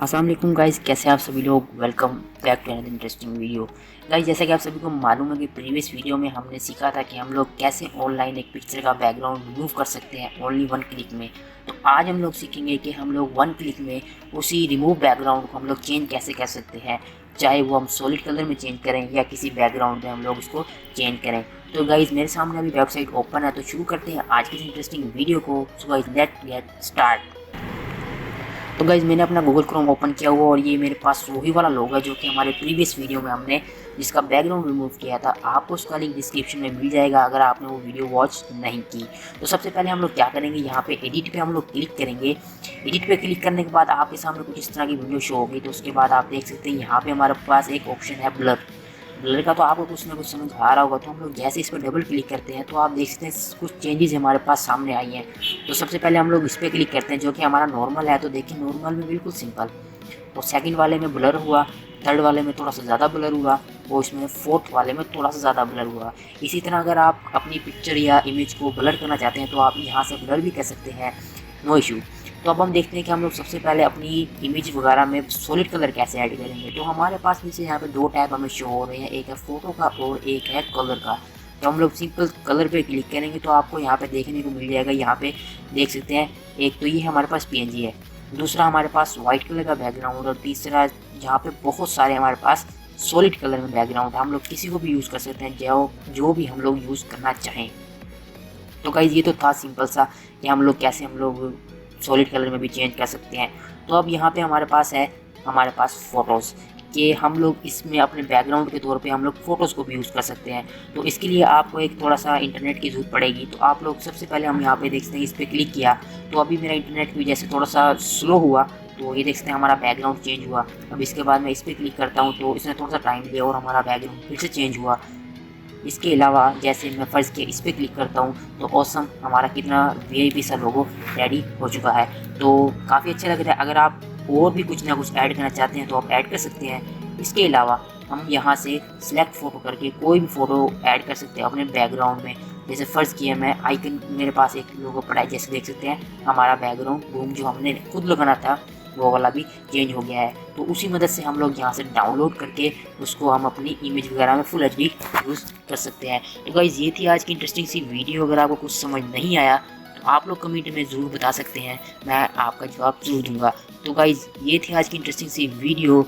अस्सलाम वालेकुम गाइस, कैसे आप सभी लोग। Welcome back to another interesting video. Guys, जैसा कि आप सभी को मालूम है कि प्रीवियस वीडियो में हमने सीखा था कि हम लोग कैसे ऑनलाइन एक पिक्चर का बैकग्राउंड रिमूव कर सकते हैं ओनली वन क्लिक में। तो आज हम लोग सीखेंगे कि हम लोग वन क्लिक में उसी रिमूव बैकग्राउंड को हम लोग चेंज कैसे कर सकते हैं, चाहे वो हम सॉलिड कलर में चेंज करें या किसी बैकग्राउंड में हम लोग उसको चेंज करें। तो गाइस, मेरे सामने अभी वेबसाइट ओपन है, तो शुरू करते हैं आज की इंटरेस्टिंग वीडियो को। So guys, let's get start. तो गाइज़, मैंने अपना गूगल क्रोम ओपन किया हुआ और ये मेरे पास वही वाला लोगो है जो कि हमारे प्रीवियस वीडियो में हमने जिसका बैकग्राउंड रिमूव किया था। आपको उसका लिंक डिस्क्रिप्शन में मिल जाएगा अगर आपने वो वीडियो वॉच नहीं की। तो सबसे पहले हम लोग क्या करेंगे, यहाँ पे एडिट पे हम लोग क्लिक करेंगे। एडिट पे क्लिक करने के बाद आपके सामने कुछ इस तरह की वीडियो शो होगी। तो उसके बाद आप देख सकते हैं यहाँ पे हमारे पास एक ऑप्शन है ब्लर। ब्लर का तो आपको कुछ ना कुछ समझ आ रहा होगा। तो हम लोग जैसे इस पर डबल क्लिक करते हैं तो आप देख सकते हैं कुछ चेंजेस हमारे पास सामने आई हैं। तो सबसे पहले हम लोग इस पर क्लिक करते हैं जो कि हमारा नॉर्मल है। तो देखिए, नॉर्मल में बिल्कुल सिंपल। और सेकंड वाले में ब्लर हुआ, थर्ड वाले में थोड़ा सा ज़्यादा ब्लर हुआ, और इसमें फोर्थ वाले में थोड़ा सा ज़्यादा ब्लर हुआ। इसी तरह अगर आप अपनी पिक्चर या इमेज को ब्लर करना चाहते हैं तो आप यहाँ से ब्लर भी कर सकते हैं, नो इशू। तो अब हम देखते हैं कि हम लोग सबसे पहले अपनी इमेज वगैरह में सॉलिड कलर कैसे ऐड करेंगे। तो हमारे पास नीचे यहाँ पे दो टैब हमें शो हो रहे हैं, एक है फ़ोटो का और एक है कलर का। तो हम लोग सिंपल कलर पे क्लिक करेंगे तो आपको यहाँ पे देखने को मिल जाएगा। यहाँ पे देख सकते हैं, एक तो ये हमारे पास पीएनजी है, दूसरा हमारे पास वाइट कलर का बैकग्राउंड, और तीसरा यहाँ पे बहुत सारे हमारे पास सॉलिड कलर में बैकग्राउंड। हम लोग किसी को भी यूज़ कर सकते हैं, जो भी हम लोग यूज़ करना चाहें। तो गाइज़, ये तो था सिंपल सा कि हम लोग कैसे हम लोग सॉलिड कलर में भी चेंज कर सकते हैं। तो अब यहाँ पे हमारे पास फ़ोटोज़ कि हम लोग इसमें अपने बैकग्राउंड के तौर पे हम लोग फ़ोटोज़ को भी यूज़ कर सकते हैं। तो इसके लिए आपको एक थोड़ा सा इंटरनेट की ज़रूरत पड़ेगी। तो आप लोग सबसे पहले हम यहाँ पे देख सकते हैं, इस पर क्लिक किया तो अभी मेरा इंटरनेट की वजह से थोड़ा सा स्लो हुआ। तो ये देख सकते हैं हमारा बैकग्राउंड चेंज हुआ। अब इसके बाद मैं इस पर क्लिक करता हूँ तो इसने थोड़ा सा टाइम लिया और हमारा बैकग्राउंड फिर से चेंज हुआ। इसके अलावा जैसे मैं फ़र्ज़ किया इस पर क्लिक करता हूँ तो ऑसम हमारा कितना वीआईपी सा लोगो रेडी हो चुका है। तो काफ़ी अच्छा लग रहा है। अगर आप और भी कुछ ना कुछ ऐड करना चाहते हैं तो आप ऐड कर सकते हैं। इसके अलावा हम यहाँ से सिलेक्ट फ़ोटो करके कोई भी फ़ोटो ऐड कर सकते हैं अपने बैकग्राउंड में। जैसे फ़र्ज़ किया मैं आइकन, मेरे पास एक लोगो पड़ा है, जैसे देख सकते हैं हमारा बैकग्राउंड बूम जो हमने खुद लगाना था वो वाला भी चेंज हो गया है। तो उसी मदद से हम लोग यहाँ से डाउनलोड करके उसको हम अपनी इमेज वगैरह में फुल एचडी यूज़ कर सकते हैं। तो गाइज़, ये थी आज की इंटरेस्टिंग सी वीडियो। अगर आपको कुछ समझ नहीं आया तो आप लोग कमेंट में ज़रूर बता सकते हैं, मैं आपका जवाब ज़रूर दूंगा। तो गाइज़, ये थी आज की इंटरेस्टिंग सी वीडियो।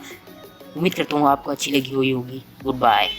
उम्मीद करता हूँ आपको अच्छी लगी हुई होगी। Good bye.